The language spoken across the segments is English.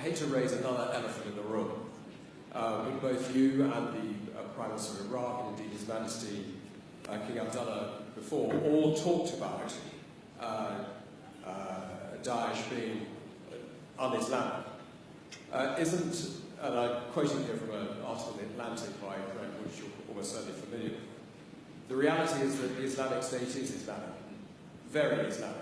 hate to raise another elephant in the room. But both you and the Prime Minister of Iraq, and indeed His Majesty King Abdullah before, all talked about Daesh being un-Islamic. And I'm quoting here from an article in The Atlantic by a friend, which you're almost certainly familiar with. The reality is that the Islamic State is Islamic, very Islamic.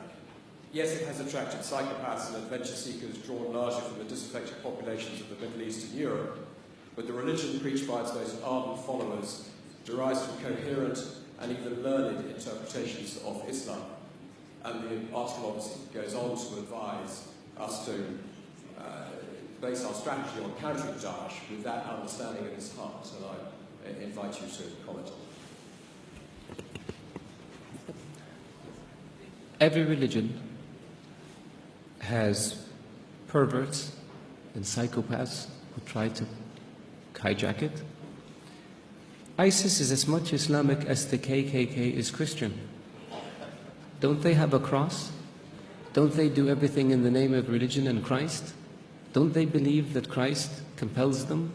Yes, it has attracted psychopaths and adventure seekers drawn largely from the disaffected populations of the Middle East and Europe, but the religion preached by its most ardent followers derives from coherent and even learned interpretations of Islam. And the article obviously goes on to advise us to base our strategy on countering Daesh with that understanding in its heart, and I invite you to comment on it. Every religion has perverts and psychopaths who try to hijack it. ISIS is as much Islamic as the KKK is Christian. Don't they have a cross? Don't they do everything in the name of religion and Christ? Don't they believe that Christ compels them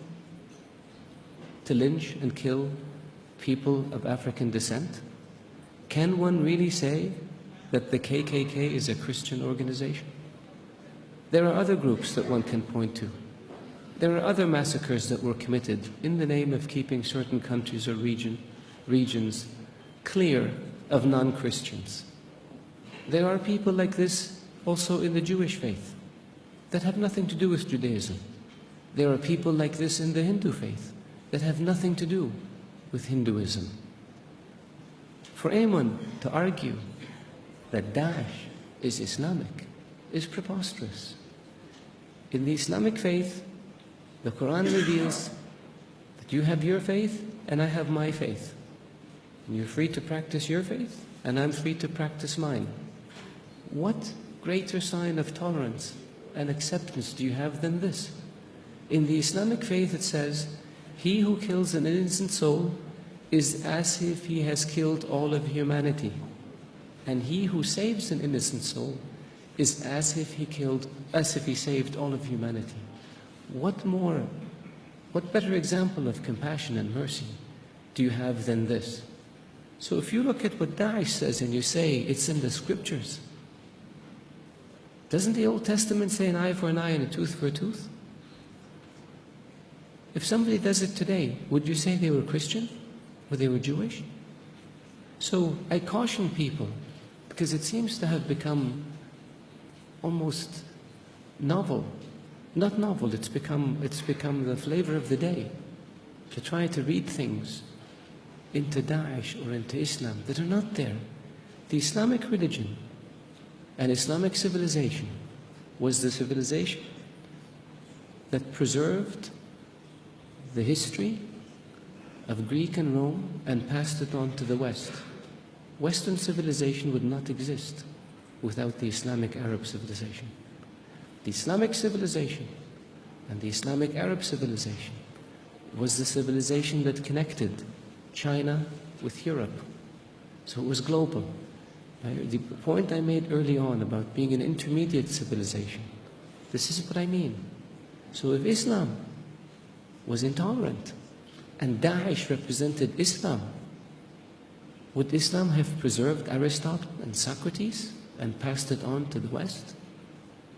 to lynch and kill people of African descent? Can one really say that the KKK is a Christian organization? There are other groups that one can point to. There are other massacres that were committed in the name of keeping certain countries or regions clear of non-Christians. There are people like this also in the Jewish faith that have nothing to do with Judaism. There are people like this in the Hindu faith that have nothing to do with Hinduism. For anyone to argue that Daesh is Islamic is preposterous. In the Islamic faith, the Quran reveals that you have your faith and I have my faith. And you're free to practice your faith and I'm free to practice mine. What greater sign of tolerance and acceptance do you have than this? In the Islamic faith it says, he who kills an innocent soul is as if he has killed all of humanity. And he who saves an innocent soul is as if he saved all of humanity. What better example of compassion and mercy do you have than this? So if you look at what Daesh says and you say it's in the scriptures, doesn't the Old Testament say an eye for an eye and a tooth for a tooth? If somebody does it today, would you say they were Christian or they were Jewish? So I caution people, because it seems to have become almost novel. Not novel, it's become the flavor of the day to try to read things into Daesh or into Islam that are not there. The Islamic religion and Islamic civilization was the civilization that preserved the history of Greek and Rome and passed it on to the West. Western civilization would not exist without the Islamic Arab civilization. The Islamic civilization and the Islamic Arab civilization was the civilization that connected China with Europe. So it was global. The point I made early on about being an intermediate civilization, this is what I mean. So if Islam was intolerant and Daesh represented Islam, would Islam have preserved Aristotle and Socrates and passed it on to the West?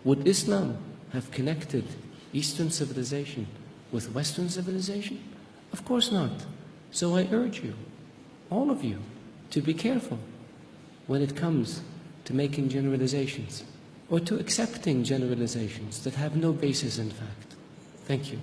Would Islam have connected Eastern civilization with Western civilization? Of course not. So I urge you, all of you, to be careful when it comes to making generalizations or to accepting generalizations that have no basis in fact. Thank you.